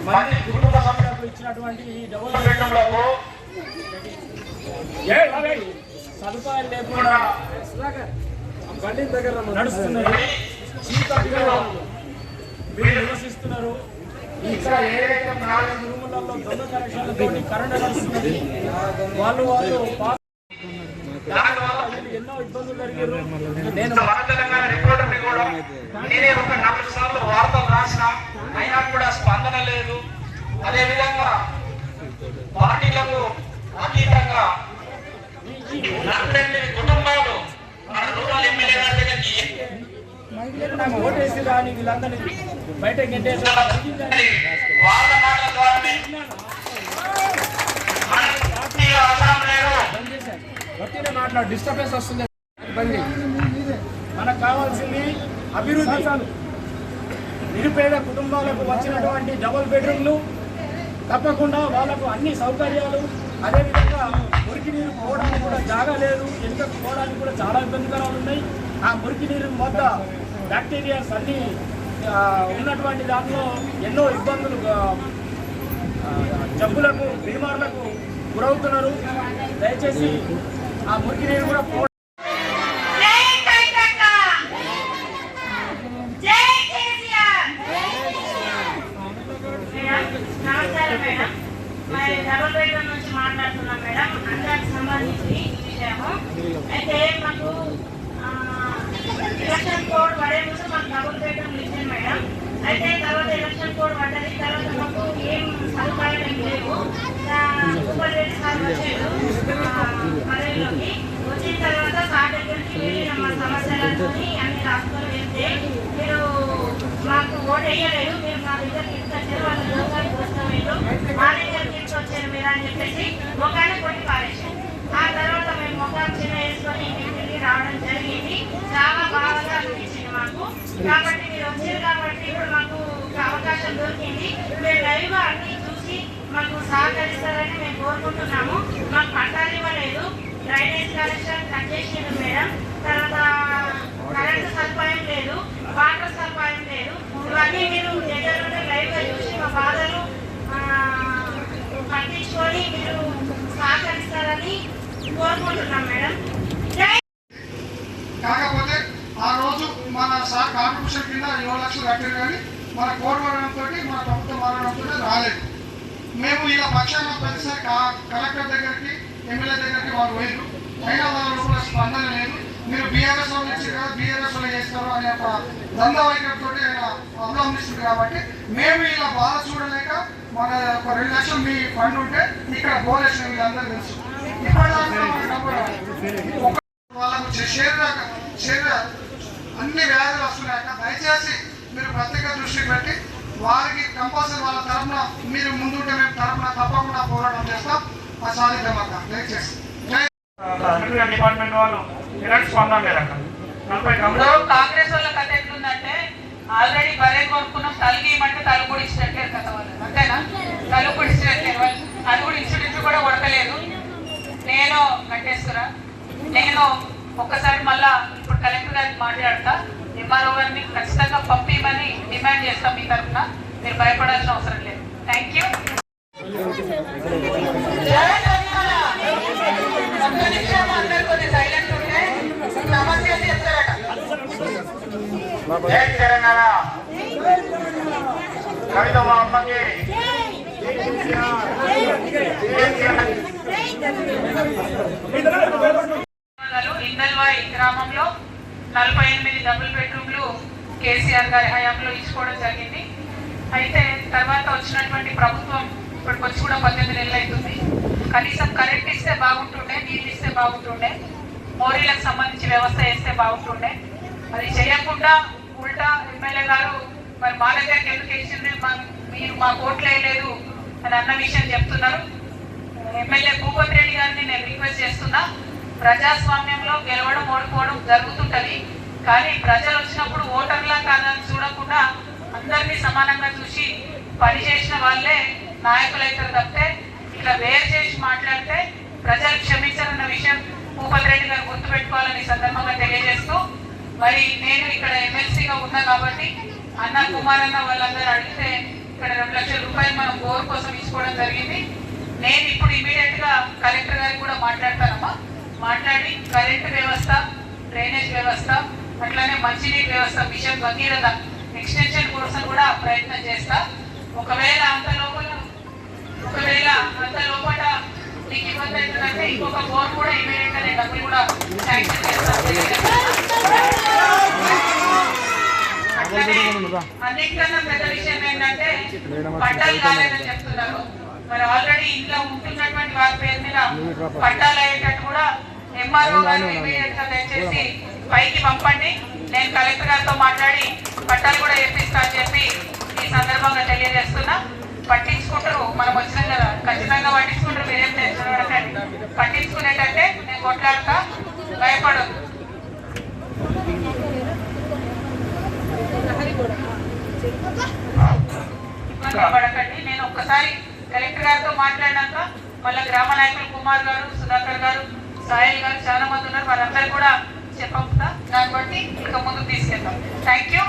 మంది కుటుంబ సభ్యులకు ఇచ్చినటువంటి ఈ డబుల్ బెడ్రూమ్లకు సదుపాయాలు లేకుండా నడుస్తున్నది. చీకటిగా వీళ్ళు నివసిస్తున్నారు. ఇక్కడ ఏదైతే 4 రూములలో దొంగ కనెక్షన్లతో కరెంట్ నడుస్తున్నది. వాళ్ళు ఎన్నో ఇబ్బందులు జరిగారు. నేను తెలంగాణ రిపోర్టర్ని కూడా నేనే ఒక 4 సార్లు వార్తలు రాసిన, అయినా కూడా స్పందన లేదు. అదేవిధంగా పార్టీలకు అతీతంగా 48 కుటుంబాలు రూపాయలు ఎమ్మెల్యే గారి దగ్గరికి ఓటేసి కానీ వీళ్ళందరినీ బయటకు గెంటేసి వాళ్ళ మాటల ద్వారానే మాట్లాడు డిస్టర్బెన్స్ వస్తుంది. మనకు కావాల్సింది అభివృద్ధి. నిరుపేద కుటుంబాలకు వచ్చినటువంటి డబుల్ బెడ్రూమ్లు తప్పకుండా వాళ్ళకు అన్ని సౌకర్యాలు, అదేవిధంగా మురికి నీరు పోవడానికి కూడా జాగా లేదు, వెనుకకు పోవడానికి కూడా చాలా ఇబ్బందికరాలు ఉన్నాయి. ఆ మురికి నీరు వద్ద బ్యాక్టీరియాస్ అన్నీ ఉన్నటువంటి దాంట్లో ఎన్నో ఇబ్బందులు, జబ్బులకు, బీమార్లకు గురవుతున్నారు. దయచేసి ఆ మురికి నీరు కూడా డబుల్ బెడ్రూమ్ నుంచి మాట్లాడుతున్నాం మేడం. అందరికి సంబంధించి విషయము అయితే మాకు ఎలక్షన్ కోడ్ పడే ముందు మాకు డబుల్ బెడ్రూమ్ ఇచ్చింది మేడం. అయితే తర్వాత ఎలక్షన్ కోడ్ పడ్డది. తర్వాత మాకు ఏం సదుపాయాలు ఏం లేవు. సూపర్ రెడ్డి సార్ వచ్చారు పదవిలోకి. వచ్చిన తర్వాత సార్ దగ్గరికి వెళ్ళి మా సమస్యలతో అన్ని రాసుకొని వెళ్తే మీరు మాకు ఓటు వేయలేదు, మీరు మా దగ్గరికి తీసుకొచ్చారు, వాళ్ళ దోషాలకు వస్తామేరు, మా దగ్గరికి తీసుకొచ్చారు మీరు అని చెప్పేసి మొఖాన్ని కొట్టి పారేసారు. ఆ తర్వాత మేము మొఖాన్ని చిన్న వేసుకొని ఇంటికి రావడం జరిగింది. చాలా బాగా అనిపించింది మాకు. కాబట్టి మీరు వచ్చారు కాబట్టి ఇప్పుడు మాకు అవకాశం దొరికింది. మీరు లైవ్ అన్ని చూసి మాకు సహకరిస్తారని మేము కోరుకుంటున్నాము. మాకు పట్టాలు ఇవ్వలేదు, డ్రైనేజ్ కనెక్షన్ కట్ చేసిండు మేడం. తర్వాత కరెంటు సదుపాయం లేదు, వాటర్ సదుపాయం లేదు. ఇవన్నీ మీరు దగ్గర నుండి లైవ్గా చూసి మా బాధలు పట్టించుకొని మీరు సహకరిస్తారని కోరుకుంటున్నాం మేడం. కాకపోతే ఆ రోజు మన సార్ కాంట్రిబ్యూషన్ కింద 7 లక్షలు కట్టారు, కానీ మన కోడ్ మారడంతో మన ప్రభుత్వం మారడంతో రాలేదు. మేము ఇలా పక్షాన ప్రతిసారి కలెక్టర్ దగ్గరికి, ఎమ్మెల్యే దగ్గరికి వారు పోయారు, అయినా వాళ్ళ కూడా స్పందన లేదు. మీరు బీఆర్ఎస్ వాళ్ళు ఇచ్చారు కదా, బీఆర్ఎస్ వాళ్ళు చేస్తారు అనే ఒక ద్వంద్వ వైఖరితో ఆయన అవలంబిస్తుంది. కాబట్టి మేము ఇలా బాధ చూడలేక మన ఒక 2 లక్షలు మీ ఫండ్ ఉంటే ఇక్కడ పోలేసిన వీళ్ళందరూ తెలుసు. వాళ్ళకు శరీర అన్ని వ్యాధులు వస్తున్నాక దయచేసి మీరు ప్రత్యేక దృష్టి పెట్టి వారికి కంపల్సరీ వాళ్ళ తరఫున మీరు ముందుంటే మేము తరఫున తప్పకుండా పోరాటం చేస్తాం. ఆ సాధిద్దామక్క దయచేసి. డిపార్ట్మెంట్ వాళ్ళు ఎలాంటి స్పందన లేదక్క. కాంగ్రెస్ వాళ్ళ కథ ఎట్లుందంటే ఆల్రెడీ బరే కొనుక్కున్నాం, తలగీయమంటే తల కూడా ఇచ్చినట్లేదు కథ వాళ్ళు, అంతేనా? తల కూడా ఇచ్చినట్లేదు వాళ్ళు. అది కూడా ఇన్సూరెన్స్ కూడా కొడతలేదు. నేను వెంకటేశ్వర, నేను ఒక్కసారి మళ్ళా ఇప్పుడు కలెక్టర్ గారికి మాట్లాడతా, ఎంఆర్ఓ గారిని ఖచ్చితంగా పంపిమని డిమాండ్ చేస్తాం మీ తరఫున. మీరు భయపడాల్సిన అవసరం లేదు. Thank you. అందరు కొన్ని సైలెంట్ ఉంటే సమస్యలు చెప్తారట. జై తెలంగాణ. కవిత మా అమ్మకి ఇందల్వాయి గ్రామంలో 48 డబుల్ బెడ్రూమ్లు కేసీఆర్ గారి హయాంలో ఇచ్చుకోవడం జరిగింది. అయితే తర్వాత వచ్చినటువంటి ప్రభుత్వం ఇప్పటికి వచ్చి కూడా 18 నెలలు అవుతుంది. కనీసం కరెంట్ ఇస్తే బాగుంటుండే, నీళ్ళు ఇస్తే బాగుంటుండే, మోరీలకు సంబంధించి వ్యవస్థ చేస్తే బాగుంటుండే. అది చేయకుండా ఉల్టా ఎమ్మెల్యే గారు మరి మా దగ్గరికి ఎందుకు ఇచ్చింది, మీరు మా ఓట్లు వేయలేదు అని అన్న విషయం చెప్తున్నారు. ఎమ్మెల్యే భూపతి రెడ్డి గారిని నేను రిక్వెస్ట్ చేస్తున్నా, ప్రజాస్వామ్యంలో గెలవడం ఓడిపోవడం జరుగుతుంటది, కానీ ప్రజలు వచ్చినప్పుడు ఓటర్లా కాదని చూడకుండా అందరినీ సమానంగా చూసి పనిచేసిన వాళ్ళే నాయకులు అవుతారు తప్పితే ఇట్లా వేరు చేసి మాట్లాడితే ప్రజలు క్షమించారన్న విషయం భూపతి రెడ్డి గారు గుర్తుపెట్టుకోవాలని సందర్భంగా తెలియజేస్తూ, మరి నేను ఇక్కడ ఎమ్మెల్సీగా ఉన్నా కాబట్టి అన్న కుమార్ అన్న వాళ్ళందరూ అడిగితే ఇక్కడ 2 లక్షల రూపాయలు మనం బోర్ కోసం ఇచ్చుకోవడం జరిగింది. నేను ఇప్పుడు ఇమీడియట్ గా కలెక్టర్ గారికి కూడా మాట్లాడతానమ్మా. మాట్లాడి కరెంటు వ్యవస్థ, డ్రైనేజ్ వ్యవస్థ, అట్లానే మంచినీటి వ్యవస్థ, మిషన్ భగీరథ ఎక్స్టెన్షన్ కోసం కూడా ప్రయత్నం చేస్తా. ఒకవేళ అంత లోపల మీకు ఇబ్బంది అవుతుందంటే ఇంకొక బోర్ కూడా ఇమీడియట్ గా నేను డబ్బులు కూడా శాంక్షన్ చేస్తాను. అట్లనే అన్నిటికన్నా పెద్ద విషయం ఏంటంటే పట్టాలు కాలేదని చెప్తున్నారు. మరి ఆల్రెడీ ఇంట్లో ఉంటున్నటువంటి వారి పేరు మీద పట్టాలు అయ్యేటట్టు కూడా ఎంఆర్ఓ గారు ఇమీడియట్ గా దయచేసి పైకి పంపండి. నేను కలెక్టర్ గారితో మాట్లాడి పట్టాలు కూడా వేపిస్తా అని చెప్పి ఈ సందర్భంగా తెలియజేస్తున్నా. పట్టించుకుంటారు, మనం వచ్చినాం కదా, ఖచ్చితంగా పట్టించుకుంటారు. మీరేం టెన్షన్ పడకండి. పట్టించుకునేటంటే నేను కొట్లాడతా, భయపడదు. ఇబ్బంది పడకండి. నేను ఒక్కసారి కలెక్టర్ గారితో మాట్లాడినాక మళ్ళీ గ్రామ నాయకులు కుమార్ గారు, సుధాకర్ గారు, సాయిల్ గారు చాలా మంది ఉన్నారు, వారందరూ కూడా చెప్పంతా. దాన్ని బట్టి ఇంకా ముందుకు తీసుకెళ్తాం. Thank you.